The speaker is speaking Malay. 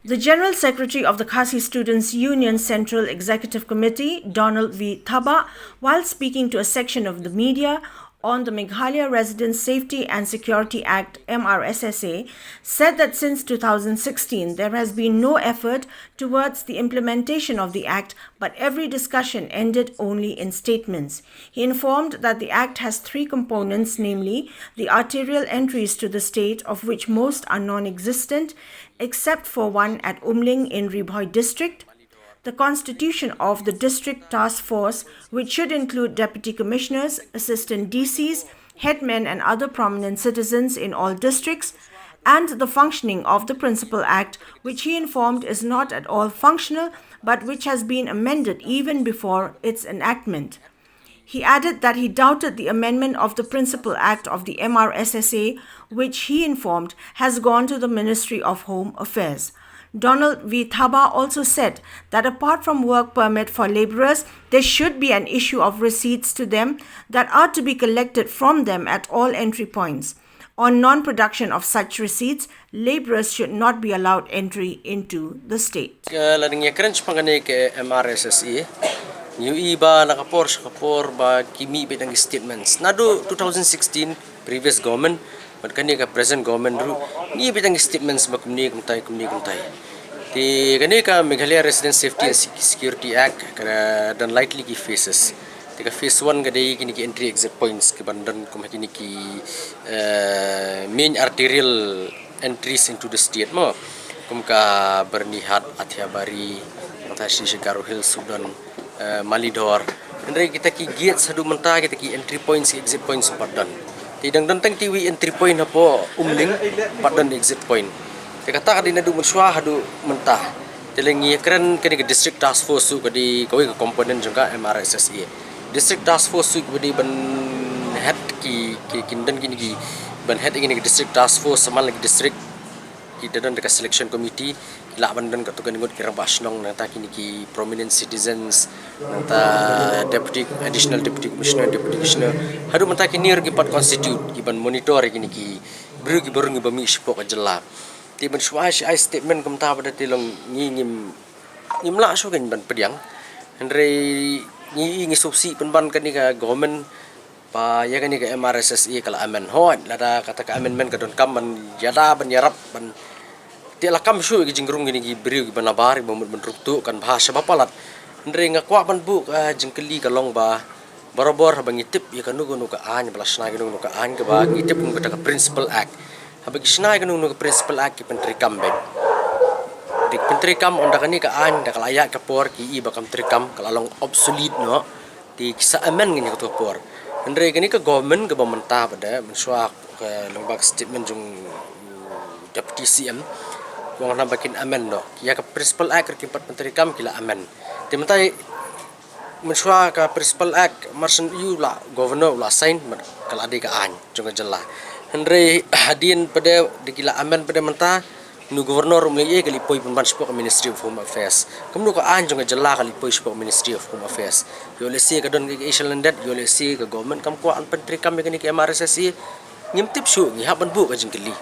The General Secretary of the Khasi Students' Union Central Executive Committee, Donald V. Thaba, while speaking to a section of the media on the Meghalaya Residence Safety and Security Act (MRSSA), said that since 2016 there has been no effort towards the implementation of the act, but every discussion ended only in statements. He informed that the act has three components, namely the arterial entries to the state, of which most are non-existent, except for one at Umling in Ribhoi district, the constitution of the district task force, which should include deputy commissioners, assistant DCs, headmen and other prominent citizens in all districts, and the functioning of the Principal Act, which he informed is not at all functional, but which has been amended even before its enactment. He added that he doubted the amendment of the Principal Act of the MRSSA, which he informed has gone to the Ministry of Home Affairs. Donald V. Thaba also said that apart from work permit for laborers, there should be an issue of receipts to them that are to be collected from them at all entry points. On non-production of such receipts, laborers should not be allowed entry into the state. New iba nakapor ba kimi bitang statements. Nado 2016 previous government but kani ka present government ru ni bitang statements ba kumni kumtai. Ti kani ka Meghalaya Residence Safety and Security Act kada dan lightly ki phases. Ti ka phase 1 kadai kini ki entry exit points ke bandan kum kini ki main arterial entries into the state mo. Kum ka Bernihat, Athiabari, Matashi Shikaru Hill, Sudan, Malidor. Andai kita ki gate sadu mentah kita ki entry points exit points padan. Tidang dantang tiwi entry point hapo Umling padan exit point. Kita kata kadina du mensua hadu mentah. Telengi keren kini ke district task force su kadi kau ke komponen juga MRSSA. District task force su kadi ban head ki kindan kini ki ban head kini ke district task force sama lagi district kita dan dekat selection committee la bandan ka tukan ngot kira basnong nanta kini ki prominent citizens nanta additional deputy commissioner hadu manta kini ri pat constitute giban monitor kini ki baru ngi bami spok jela ti ban swai statement kum ta pada tilong ngim la so kan ban pediang andre ngi subsi ban kani ka government pa ya kani ka MRSSA kala amen hon lada kata ka amendment ka don kam ban yada ban yarap ban tiala kam shu gi jingrung gini gi beriu gi banabari ban ruktu kan bahasa bapalat andre ngakwa ban bu ka jengkeli ka long ba barobor bang itip ya kanu gunu ka an belasna gi gunu ka an ka ba itip gunu ka Principal Act habag isna gunu ka Principal Act ki pentri kam be dik pentri kam onda kani ka an da kalaya ka por ki i bakam trikam kalalong obsolete no ti kisa amen gini ka por andre kani ka government ka bamanta pada mensua ka longbak statement jung deputy CM wang nabakin amen no ya ka Principal Act ki pat menteri kam kila amen timentai mensua ka Principal Act marsen you la governor la sign kala ade ka an jung jela andre hadin pada dikila amen pada menta nu governor umleye kali poi pemban spok Ministry of Home Affairs kamnu ka an jung jela kali poi spok Ministry of Home Affairs yo le si ka don ke island yo le si ka government kam ko an menteri kam ni ke MRSSA ngim tip shu ngi haban bu ka jingkeli